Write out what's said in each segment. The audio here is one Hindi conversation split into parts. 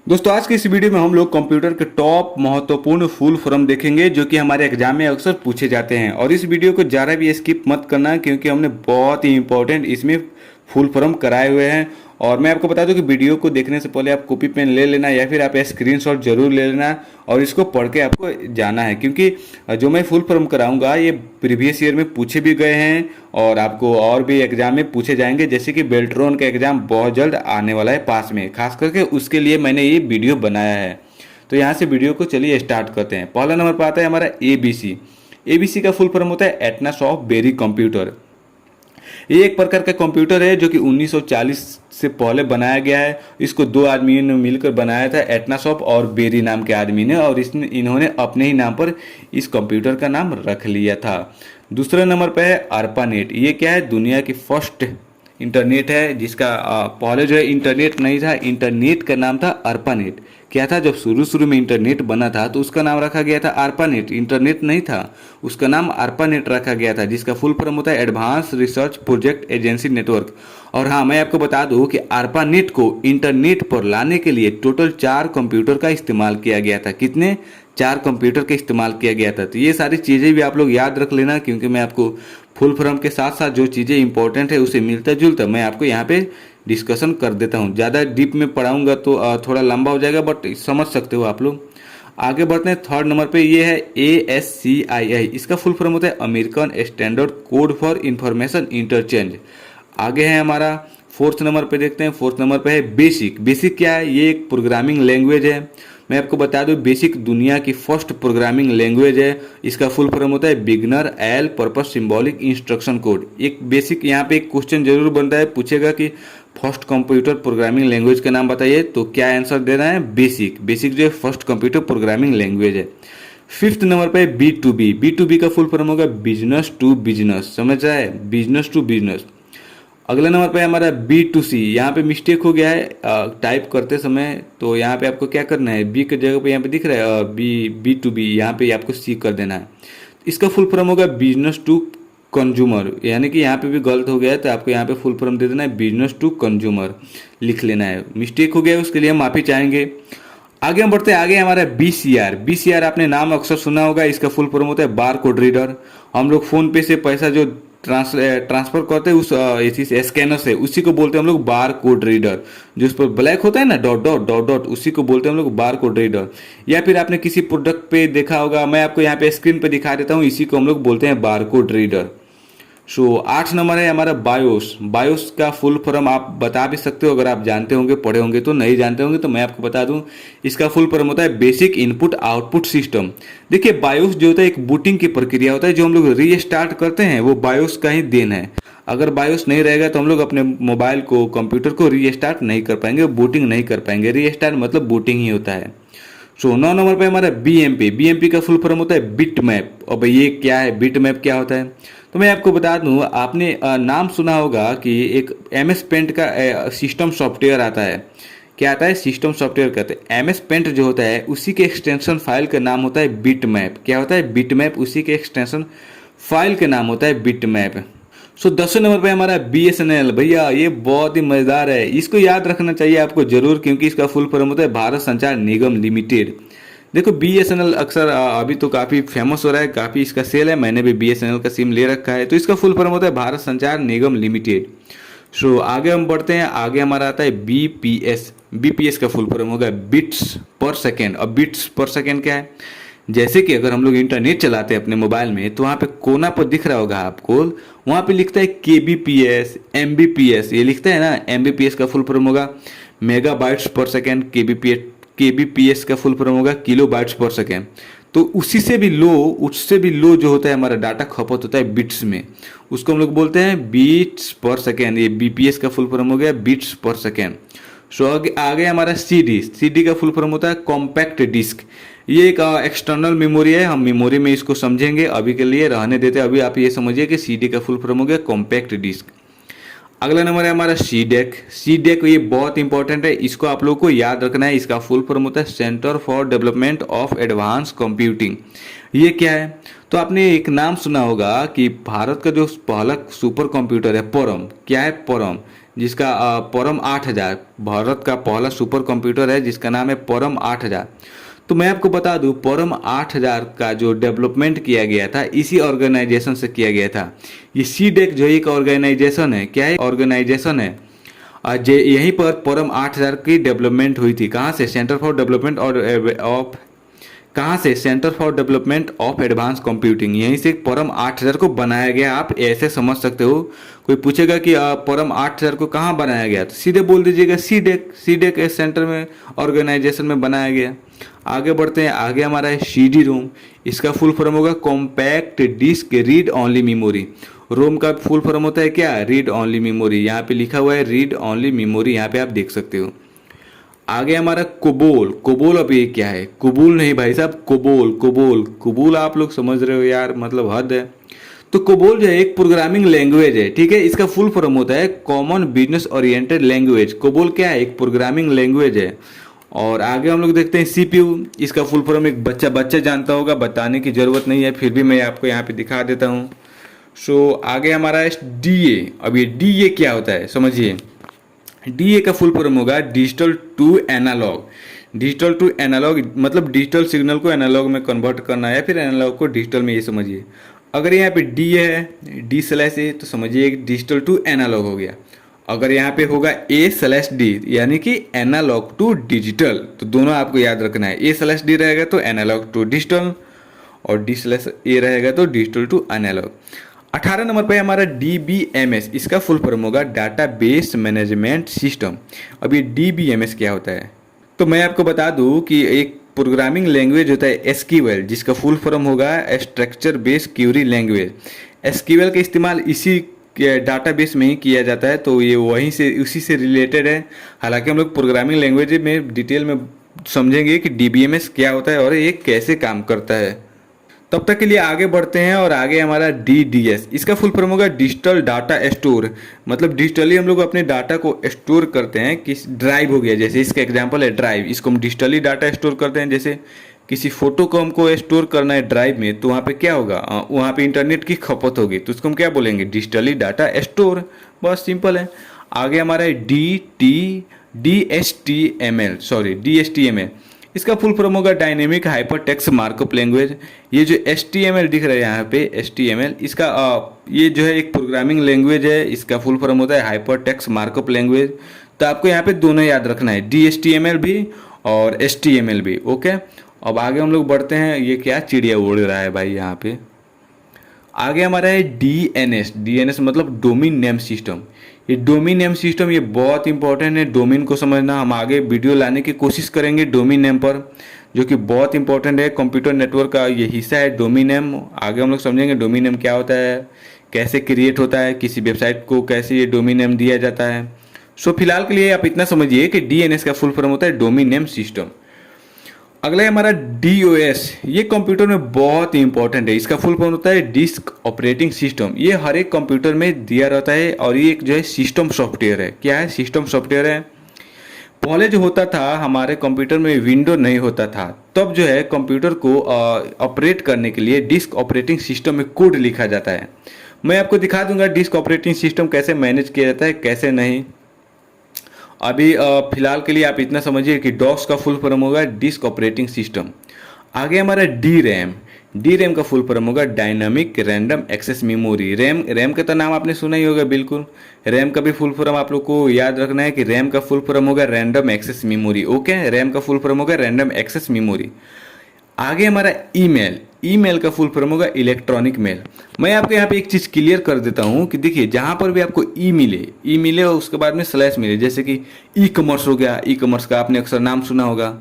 दोस्तों आज की इस वीडियो में हम लोग कंप्यूटर के टॉप महत्वपूर्ण फुल फॉर्म देखेंगे जो कि हमारे एग्जाम में अक्सर पूछे जाते हैं। और इस वीडियो को ज़रा भी स्किप मत करना क्योंकि हमने बहुत ही इंपॉर्टेंट इसमें फुल फॉर्म कराए हुए हैं। और मैं आपको बता दूं कि वीडियो को देखने से पहले आप कॉपी पेन ले लेना या फिर आप स्क्रीनशॉट जरूर ले लेना और इसको पढ़ के आपको जाना है, क्योंकि जो मैं फुल फॉर्म कराऊंगा ये प्रीवियस ईयर में पूछे भी गए हैं और आपको और भी एग्जाम में पूछे जाएंगे। जैसे कि बेल्ट्रॉन का एग्जाम बहुत जल्द आने वाला है पास में, खास करके उसके लिए मैंने ये वीडियो बनाया है। तो यहाँ से वीडियो को चलिए स्टार्ट करते हैं। पहला नंबर पर आता है हमारा एबीसी। एबीसी का फुल फॉर्म होता है एटनस ऑफ बेरी कंप्यूटर। ये एक प्रकार का कंप्यूटर है जो कि 1940 से पहले बनाया गया है। इसको दो आदमियों ने मिलकर बनाया था, एटनासॉफ और बेरी नाम के आदमी ने, और इन्होंने अपने ही नाम पर इस कंप्यूटर का नाम रख लिया था। दूसरे नंबर पे है ARPANET। ये क्या है? दुनिया की फर्स्ट इंटरनेट है जिसका पहले जो है इंटरनेट नहीं था, इंटरनेट का नाम था ARPANET। क्या था? जब शुरू शुरू में इंटरनेट बना था तो उसका नाम रखा गया था ARPANET। इंटरनेट नहीं था, उसका नाम ARPANET रखा गया था, जिसका फुल फॉर्म होता है advance research project agency network. और हाँ, मैं आपको बता दूं कि ARPANET को इंटरनेट पर लाने के लिए टोटल 4 कंप्यूटर का इस्तेमाल किया गया था। कितने? 4 कंप्यूटर का इस्तेमाल किया गया था। तो ये सारी चीज़ें भी आप लोग याद रख लेना, क्योंकि मैं आपको फुल फॉर्म के साथ साथ जो चीज़ें इंपॉर्टेंट है उसे मिलता जुलता मैं आपको यहाँ पे डिस्कशन कर देता हूँ। ज़्यादा डीप में पढ़ाऊंगा तो थोड़ा लंबा हो जाएगा, बट समझ सकते हो आप लोग। आगे बढ़ते हैं। थर्ड नंबर पे ये है ASCII। इसका फुल फॉर्म होता है American standard code for information interchange. आगे है हमारा फोर्थ नंबर पे, देखते हैं। फोर्थ नंबर पे है बेसिक। बेसिक क्या है? ये एक प्रोग्रामिंग लैंग्वेज है। मैं आपको बता दूं बेसिक दुनिया की फर्स्ट प्रोग्रामिंग लैंग्वेज है। इसका फुल फॉर्म होता है beginner L purpose symbolic instruction code. एक बेसिक यहाँ पे एक क्वेश्चन जरूर बनता है, पूछेगा कि फर्स्ट कंप्यूटर प्रोग्रामिंग लैंग्वेज का नाम बताइए, तो क्या आंसर देना है? बेसिक। बेसिक जो है फर्स्ट कंप्यूटर प्रोग्रामिंग लैंग्वेज है। फिफ्थ नंबर पे B2B। B2B का फुल फॉर्म होगा बिजनेस टू बिजनेस। समझ रहा है? Business to business. अगले नंबर पे हमारा B2C। यहाँ पे मिस्टेक हो गया है टाइप करते समय, तो यहाँ पे आपको क्या करना है? बी की जगह पे यहाँ पे दिख रहा है B2B, यहाँ पे आपको C कर देना है। इसका फुल फॉर्म होगा बिजनेस टू कंज्यूमर, यानी कि यहाँ पे भी गलत हो गया है तो आपको यहाँ पे फुल फॉर्म दे देना है बिजनेस टू कंज्यूमर लिख लेना है। मिस्टेक हो गया है उसके लिए हम माफ़ी चाहेंगे। आगे हम बढ़ते हैं। आगे हमारा BCR। BCR आपने नाम अक्सर सुना होगा। इसका फुल फॉर्म होता है बार कोड रीडर। हम लोग फोन पे से पैसा जो ट्रांसफर करते हैं उस इसी से स्कैनर से, उसी को बोलते हैं हम लोग बार कोड रीडर। जो उस पर ब्लैक होता है ना, डॉट डॉट डॉट डॉट, उसी को बोलते हैं हम लोग बार कोड रीडर। या फिर आपने किसी प्रोडक्ट पे देखा होगा, मैं आपको यहाँ पे स्क्रीन पे दिखा देता हूँ, इसी को हम लोग बोलते हैं बार कोड रीडर। सो 8 नंबर है हमारा बायोस। बायोस का फुल फॉर्म आप बता भी सकते हो, अगर आप जानते होंगे, पढ़े होंगे। तो नहीं जानते होंगे तो मैं आपको बता दूं, इसका फुल फॉर्म होता है बेसिक इनपुट आउटपुट सिस्टम। देखिए बायोस जो होता है एक बूटिंग की प्रक्रिया होता है, जो हम लोग रीस्टार्ट करते हैं वो बायोस का ही देन है। अगर बायोस नहीं रहेगा तो हम लोग अपने मोबाइल को, कंप्यूटर को रीस्टार्ट नहीं कर पाएंगे, बूटिंग नहीं कर पाएंगे। रीस्टार्ट मतलब बूटिंग ही होता है। सो 9 नंबर पे हमारा BMP। BMP का फुल फॉर्म होता है बिट मैप। और भाई ये क्या है? बिट मैप क्या होता है? तो मैं आपको बता दूं, आपने नाम सुना होगा कि एक MS पेंट का सिस्टम सॉफ्टवेयर आता है। क्या आता है? सिस्टम सॉफ्टवेयर कहते हैं। MS पेंट जो होता है उसी के एक्सटेंशन फाइल का नाम होता है बिट मैप। क्या होता है? Bit map. उसी के एक्सटेंशन फाइल का नाम होता है बिट मैप। सो 10वें नंबर पे हमारा BSNL। भैया ये बहुत ही मजेदार है, इसको याद रखना चाहिए आपको जरूर, क्योंकि इसका फुल फॉर्म होता है भारत संचार निगम लिमिटेड। देखो BSNL अक्सर अभी तो काफ़ी फेमस हो रहा है, काफ़ी इसका सेल है। मैंने भी BSNL का सिम ले रखा है। तो इसका फुल फॉर्म होता है भारत संचार निगम लिमिटेड। सो आगे हम बढ़ते हैं। आगे हमारा आता है BPS। BPS का फुल फॉर्म होगा बिट्स पर सेकेंड। अब बिट्स पर सेकेंड क्या है? जैसे कि अगर हम लोग इंटरनेट चलाते हैं अपने मोबाइल में, तो वहाँ पे कोना पर दिख रहा होगा आपको, वहाँ पे लिखता है KBPS MBPS। ये लिखता है ना, MBPS का फुल फॉर्म होगा मेगा बाइट्स पर सेकेंड। KBPS का फुल फॉर्म होगा किलो बाइट्स पर सेकेंड। तो उसी से भी लो, उससे भी लो जो होता है हमारा डाटा खपत होता है बिट्स में, उसको हम लोग बोलते हैं बीट्स पर सेकेंड। ये BPS का फुल फॉर्म हो गया बिट्स पर सेकेंड। सो आगे हमारा CD का फुल फॉर्म होता है कॉम्पैक्ट डिस्क। ये एक एक्सटर्नल मेमोरी है, हम मेमोरी में इसको समझेंगे, अभी के लिए रहने देते हैं। अभी आप ये समझिए कि CD का फुल फॉर्म हो गया कॉम्पैक्ट डिस्क। अगला नंबर है हमारा CDEC। ये बहुत इंपॉर्टेंट है, इसको आप लोगों को याद रखना है। इसका फुल फॉर्म होता है centre for development of advance computing. ये क्या है? तो आपने एक नाम सुना होगा कि भारत का जो पहला सुपर कंप्यूटर है परम। क्या है? परम। जिसका परम 8000 भारत का पहला सुपर कंप्यूटर है जिसका नाम है परम 8000। तो मैं आपको बता दूं परम 8000 का जो डेवलपमेंट किया गया था इसी ऑर्गेनाइजेशन से किया गया था। ये सीडेक जो एक ऑर्गेनाइजेशन है, क्या है ऑर्गेनाइजेशन है, यहीं पर परम 8000 की डेवलपमेंट हुई थी। कहाँ से? सेंटर फॉर डेवलपमेंट ऑफ कहाँ से? Centre for development of advance computing, यहीं से परम 8000 को बनाया गया। आप ऐसे समझ सकते हो, कोई पूछेगा कि परम 8000 को कहाँ बनाया गया तो सीधे बोल दीजिएगा सीडेक, सीडेक के सेंटर में ऑर्गेनाइजेशन में बनाया गया। आगे बढ़ते हैं, आगे हमारा है CD रोम। इसका फुल फॉर्म होगा compact disc read only memory. ROM का फुल फॉर्म होता है क्या? Read only memory. यहाँ पे लिखा हुआ है रीड ओनली मेमोरी, यहाँ पे आप देख सकते हो। आगे हमारा कोबोल। कोबोल अब ये क्या है? कोबोल नहीं भाई साहब, कोबोल कोबोल कोबोल आप लोग समझ रहे हो यार, मतलब हद है। तो कोबोल जो है एक प्रोग्रामिंग लैंग्वेज है, ठीक है। इसका फुल फॉर्म होता है common business oriented language. COBOL क्या है? एक प्रोग्रामिंग लैंग्वेज है। और आगे हम लोग देखते हैं CPU। इसका फुल फॉर्म एक बच्चा जानता होगा, बताने की जरूरत नहीं है, फिर भी मैं आपको यहाँ पे दिखा देता हूँ। सो आगे हमारा है DA। अब ये DA क्या होता है समझिए। DA का फुल फॉर्म होगा digital to analog. Digital to analog मतलब डिजिटल सिग्नल को एनालॉग में कन्वर्ट करना है, फिर एनालॉग को डिजिटल में, ये समझिए। अगर यहाँ पे D है D/A तो समझिए डिजिटल टू एनालॉग हो गया। अगर यहाँ पे होगा A/D यानी कि एनालॉग टू डिजिटल, तो दोनों आपको याद रखना है। A/D रहेगा तो एनालॉग टू डिजिटल और D/A रहेगा तो डिजिटल टू एनालॉग। 18 नंबर पे हमारा DBMS। इसका फुल फॉर्म होगा डाटाबेस मैनेजमेंट सिस्टम। अब ये DBMS क्या होता है? तो मैं आपको बता दूं कि एक प्रोग्रामिंग लैंग्वेज होता है SQL, जिसका फुल फॉर्म होगा structure based query language. SQL का इस्तेमाल इसी डाटाबेस में ही किया जाता है, तो ये वहीं से उसी से रिलेटेड है। हालांकि हम लोग प्रोग्रामिंग लैंग्वेज में डिटेल में समझेंगे कि DBMS क्या होता है और ये कैसे काम करता है। तब तक के लिए आगे बढ़ते हैं, और आगे हमारा DDS। इसका फुल फॉर्म होगा डिजिटल डाटा स्टोर। मतलब डिजिटली हम लोग अपने डाटा को स्टोर करते हैं। किस ड्राइव हो गया, जैसे इसका एग्जांपल है ड्राइव, इसको हम डिजिटली डाटा स्टोर करते हैं। जैसे किसी फोटो को हमको स्टोर करना है ड्राइव में, तो वहाँ पे क्या होगा, वहाँ पे इंटरनेट की खपत होगी, तो उसको हम क्या बोलेंगे? Digitally data store. बहुत सिंपल है। आगे हमारा है DHTML। इसका फुल फॉर्म होगा dynamic hyper text markup language. ये जो HTML दिख रहा है यहाँ पे HTML, इसका ये जो है एक प्रोग्रामिंग लैंग्वेज है। इसका फुल फॉर्म होता है हाइपर टेक्स्ट मार्कअप लैंग्वेज। तो आपको यहाँ पे दोनों याद रखना है, DHTML भी और HTML भी। ओके, अब आगे हम लोग बढ़ते हैं। ये क्या चिड़िया उड़ रहा है भाई यहाँ पे? आगे हमारा है DNS मतलब डोमेन नेम सिस्टम। ये डोमेन नेम सिस्टम ये बहुत इंपॉर्टेंट है, डोमेन को समझना। हम आगे वीडियो लाने की कोशिश करेंगे डोमेन नेम पर, जो कि बहुत इंपॉर्टेंट है। कंप्यूटर नेटवर्क का ये हिस्सा है डोमेन नेम। आगे हम लोग समझेंगे डोमेन नेम क्या होता है, कैसे क्रिएट होता है, किसी वेबसाइट को कैसे ये डोमेन नेम दिया जाता है। सो फिलहाल के लिए आप इतना समझिए कि DNS का फुल फॉर्म होता है डोमेन नेम सिस्टम। अगला है हमारा DOS। ये कंप्यूटर में बहुत ही इंपॉर्टेंट है। इसका फुल फॉर्म होता है डिस्क ऑपरेटिंग सिस्टम। ये हर एक कंप्यूटर में दिया रहता है, और ये एक जो है सिस्टम सॉफ्टवेयर है। क्या है? सिस्टम सॉफ्टवेयर है। पहले जो होता था हमारे कंप्यूटर में विंडो नहीं होता था, तब जो है कंप्यूटर को ऑपरेट करने के लिए डिस्क ऑपरेटिंग सिस्टम में कोड लिखा जाता है। मैं आपको दिखा दूंगा डिस्क ऑपरेटिंग सिस्टम कैसे मैनेज किया जाता है, कैसे नहीं। अभी फिलहाल के लिए आप इतना समझिए कि DOS का फुल फॉर्म होगा डिस्क ऑपरेटिंग सिस्टम। आगे हमारा DRAM का फुल फॉर्म होगा dynamic random access memory. RAM का तो नाम आपने सुना ही होगा बिल्कुल। रैम का भी फुल फॉर्म आप लोग को याद रखना है कि रैम का फुल फॉर्म होगा random access memory. Okay, RAM का फुल फॉर्म होगा रैंडम एक्सेस मेमोरी। आगे हमारा ईमेल का फुल फॉर्म होगा इलेक्ट्रॉनिक मेल। मैं आपको यहाँ पे एक चीज़ क्लियर कर देता हूँ कि देखिए, जहाँ पर भी आपको ई मिले और उसके बाद में स्लैश मिले, जैसे कि E-कॉमर्स हो गया, E-कॉमर्स का आपने अक्सर नाम सुना होगा,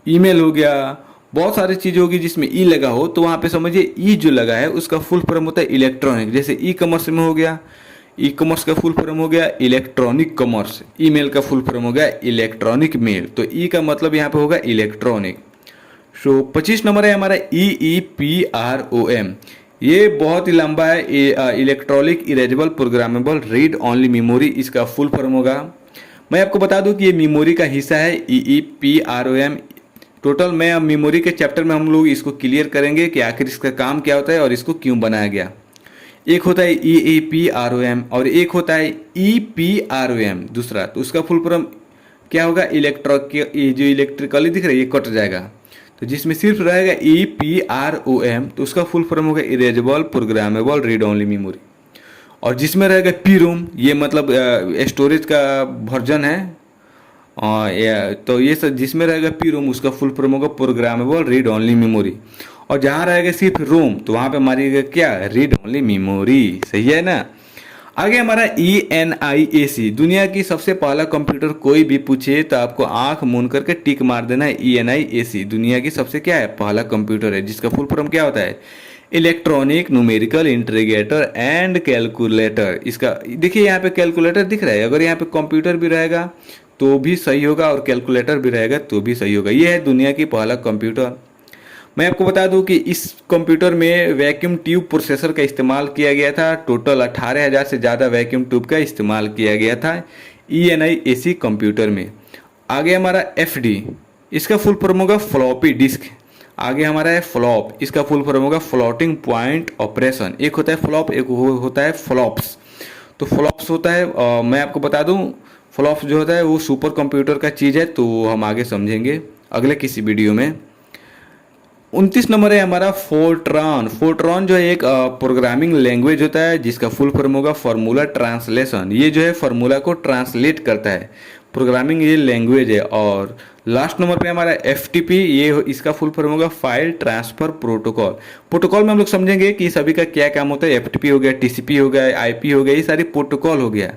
ईमेल हो गया, बहुत सारी चीज़ होगी जिसमें ई लगा हो, तो वहाँ पे समझिए ई जो लगा है उसका फुल फॉर्म होता है इलेक्ट्रॉनिक। जैसे E-कॉमर्स में हो गया, E-कॉमर्स का फुल फॉर्म हो गया इलेक्ट्रॉनिक कॉमर्स। ईमेल का फुल फॉर्म हो गया इलेक्ट्रॉनिक मेल। तो ई का मतलब यहाँ पे होगा इलेक्ट्रॉनिक। 25 नंबर है हमारा EEPROM। ये बहुत ही लंबा है, electronic erasable programmable read only memory इसका फुल फॉर्म होगा। मैं आपको बता दूं कि ये मेमोरी का हिस्सा है EEPROM। टोटल में अब मेमोरी के चैप्टर में हम लोग इसको क्लियर करेंगे कि आखिर इसका काम क्या होता है और इसको क्यों बनाया गया। एक होता है EAPROM और एक होता है EPROM दूसरा। तो उसका फुल फॉर्म क्या होगा, ये जो इलेक्ट्रिकली दिख रहा है ये कट जाएगा। तो जिसमें सिर्फ रहेगा EPROM तो उसका फुल फॉर्म होगा erasable programmable read only memory. और जिसमें रहेगा PROM ये मतलब स्टोरेज का वर्जन है। तो ये सब जिसमें रहेगा PROM उसका फुल फॉर्म होगा प्रोग्रामेबल रीड ओनली मेमोरी। और जहाँ रहेगा सिर्फ रोम तो वहाँ पे मारिएगा क्या, रीड ओनली मेमोरी। सही है ना। आगे हमारा ENIAC, दुनिया की सबसे पहला कंप्यूटर कोई भी पूछे तो आपको आंख मूंद करके टिक मार देना है। ENIAC दुनिया की सबसे क्या है, पहला कंप्यूटर है, जिसका फुल फॉर्म क्या होता है, electronic numerical integrator and calculator. इसका देखिए यहाँ पे कैलकुलेटर दिख रहा है, अगर यहाँ पे कंप्यूटर भी रहेगा तो भी सही होगा और कैलकुलेटर भी रहेगा तो भी सही होगा। ये है दुनिया की पहला कंप्यूटर। मैं आपको बता दूं कि इस कंप्यूटर में वैक्यूम ट्यूब प्रोसेसर का इस्तेमाल किया गया था। टोटल 18,000 से ज़्यादा वैक्यूम ट्यूब का इस्तेमाल किया गया था ENIAC कंप्यूटर में। आगे हमारा FD, इसका फुल फॉर्म होगा फ्लॉपी डिस्क। आगे हमारा है फ्लॉप, इसका फुल फॉर्म होगा फ्लोटिंग पॉइंट ऑपरेशन। एक होता है फ्लॉप, एक होता है फ्लॉप्स। तो फ्लॉप्स होता है मैं आपको बता दूं फ्लॉप्स जो होता है वो सुपर कंप्यूटर का चीज़ है, तो हम आगे समझेंगे अगले किसी वीडियो में। 29 नंबर है हमारा फोर्ट्रॉन। फोर्ट्रॉन जो है एक प्रोग्रामिंग लैंग्वेज होता है जिसका फुल फॉर्म होगा फार्मूला ट्रांसलेशन। ये जो है फार्मूला को ट्रांसलेट करता है, प्रोग्रामिंग ये लैंग्वेज है। और लास्ट नंबर पे हमारा FTP, ये इसका फुल फॉर्म होगा फाइल ट्रांसफर प्रोटोकॉल। प्रोटोकॉल में हम लोग समझेंगे कि सभी का क्या काम होता है। FTP हो गया, TCP हो गया, IP हो गया, ये सारी प्रोटोकॉल हो गया।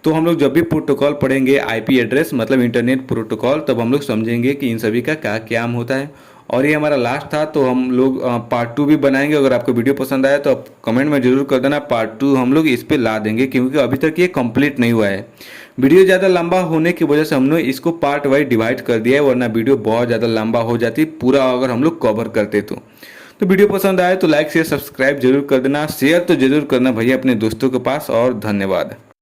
तो हम लोग जब भी प्रोटोकॉल पढ़ेंगे IP एड्रेस मतलब इंटरनेट प्रोटोकॉल, तब हम लोग समझेंगे कि इन सभी का क्या काम होता है। और ये हमारा लास्ट था, तो हम लोग पार्ट 2 भी बनाएंगे। अगर आपको वीडियो पसंद आया तो आप कमेंट में जरूर कर देना, पार्ट 2 हम लोग इस पे ला देंगे क्योंकि अभी तक ये कंप्लीट नहीं हुआ है। वीडियो ज़्यादा लंबा होने की वजह से हमने इसको पार्ट वाइज डिवाइड कर दिया है, वरना वीडियो बहुत ज़्यादा लंबा हो जाती पूरा अगर हम लोग कवर करते तो वीडियो पसंद आए तो लाइक शेयर सब्सक्राइब जरूर कर देना, शेयर तो जरूर करना भैया अपने दोस्तों के पास। और धन्यवाद।